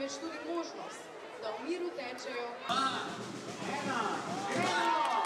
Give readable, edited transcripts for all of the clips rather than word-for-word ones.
temveč tudi možnost, da v miru tečejo. Ena, gremo!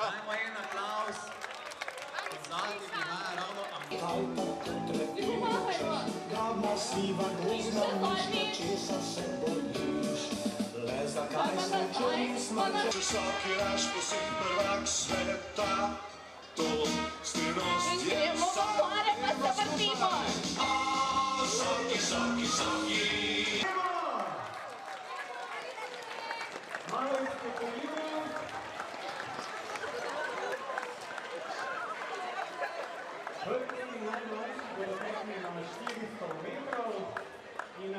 Dajmo en aplavz. Zadnji prihaja ravno Glavna siva grozna miška, česa se bojiš? Le zakaj srečo nismo če? Visoki raško si prvak sveta, to skrivnost je vsa. Soki, soki, soki. Malo izpopolnimo. Prvi in najmlajši bodo tekli na 400 metrov in